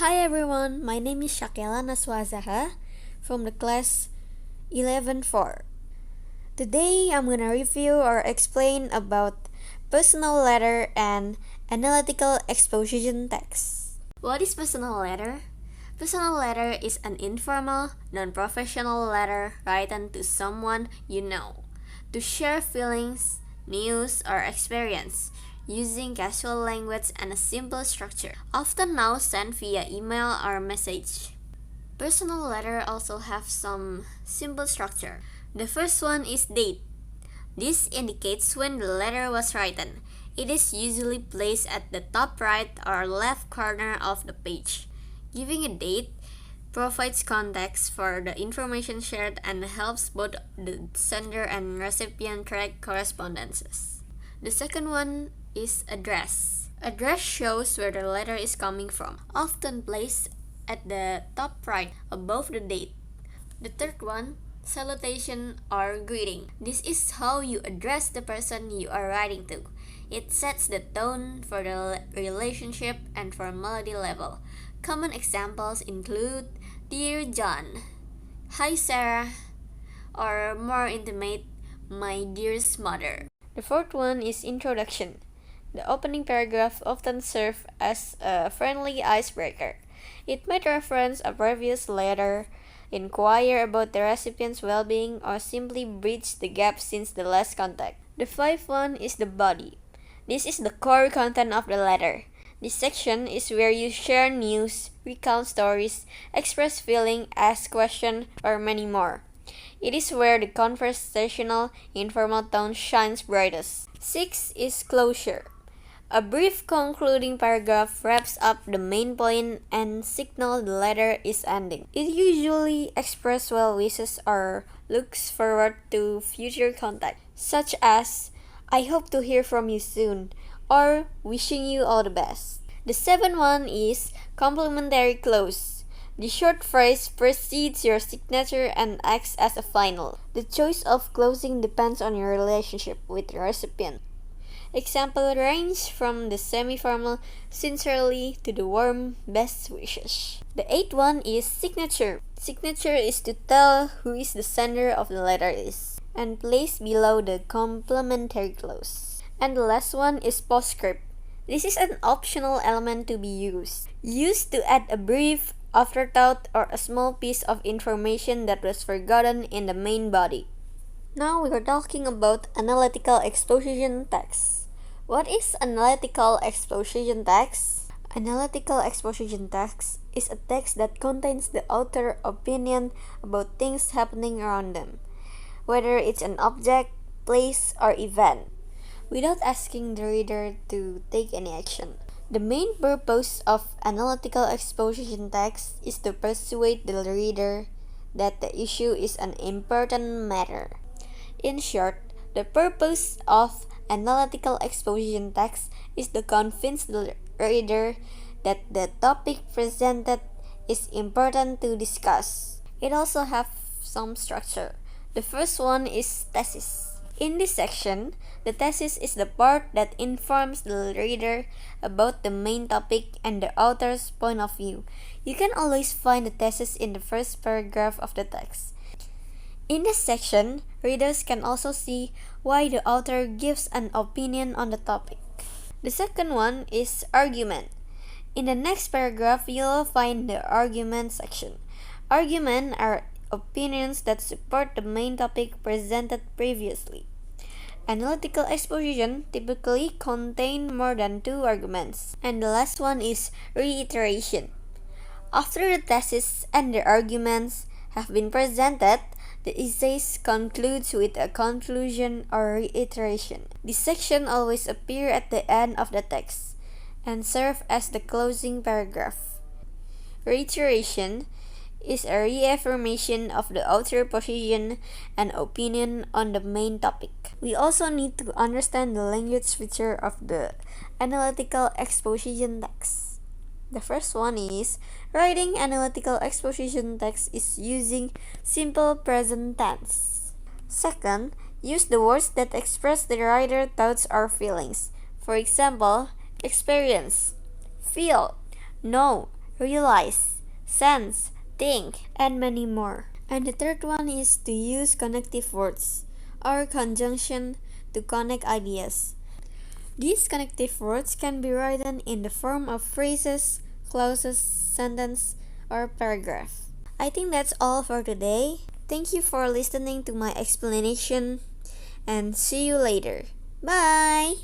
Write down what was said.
Hi everyone, my name is Shaqeela Nashwa from the class 11.4. Today I'm gonna review or explain about personal letter and analytical exposition text. What is personal letter? Personal letter is an informal, non-professional letter written to someone you know to share feelings, news, or experience using casual language and a simple structure, often now sent via email or message. Personal letter also have some simple structure. The first one is date. This indicates when the letter was written. It is usually placed at the top right or left corner of the page. Giving a date provides context for the information shared and helps both the sender and recipient track correspondences. The second one is address. Address shows where the letter is coming from, often placed at the top right above the date. The third one, salutation or greeting. This is how you address the person you are writing to. It sets the tone for the relationship and formality level. Common examples include Dear John, Hi Sarah, or more intimate, My dearest mother. The fourth one is introduction. The opening paragraph often serves as a friendly icebreaker. It might reference a previous letter, inquire about the recipient's well-being, or simply bridge the gap since the last contact. The fifth one is the body. This is the core content of the letter. This section is where you share news, recount stories, express feeling, ask questions, or many more. It is where the conversational, informal tone shines brightest. 6 is closure. A brief concluding paragraph wraps up the main point and signals the letter is ending. It usually expresses well wishes or looks forward to future contact, such as, I hope to hear from you soon, or wishing you all the best. The seventh one is complimentary close. The short phrase precedes your signature and acts as a final. The choice of closing depends on your relationship with the recipient. Example range from the semi-formal sincerely to the warm best wishes. The eighth one is signature. Signature is to tell who is the sender of the letter is, and placed below the complimentary clause. And the last one is postscript. This is an optional element to be used to add a brief afterthought or a small piece of information that was forgotten in the main body. Now we are talking about analytical exposition text. What is analytical exposition text? Analytical exposition text is a text that contains the author's opinion about things happening around them, whether it's an object, place, or event, without asking the reader to take any action. The main purpose of analytical exposition text is to persuade the reader that the issue is an important matter. In short, the purpose of analytical exposition text is to convince the reader that the topic presented is important to discuss. It also has some structure. The first one is thesis. In this section, the thesis is the part that informs the reader about the main topic and the author's point of view. You can always find the thesis in the first paragraph of the text. In this section, readers can also see why the author gives an opinion on the topic. The second one is argument. In the next paragraph, you'll find the argument section. Arguments are opinions that support the main topic presented previously. Analytical exposition typically contain more than 2 arguments. And the last one is reiteration. After the thesis and the arguments have been presented, the essay concludes with a conclusion or reiteration. This section always appears at the end of the text and serves as the closing paragraph. Reiteration is a reaffirmation of the author's position and opinion on the main topic. We also need to understand the language feature of the analytical exposition text. The first one is writing analytical exposition text is using simple present tense. Second, use the words that express the writer's thoughts or feelings. For example, experience, feel, know, realize, sense, think, and many more. And the third one is to use connective words or conjunction to connect ideas. These connective words can be written in the form of phrases, clauses, sentence, or paragraph. I think that's all for today. Thank you for listening to my explanation and see you later. Bye!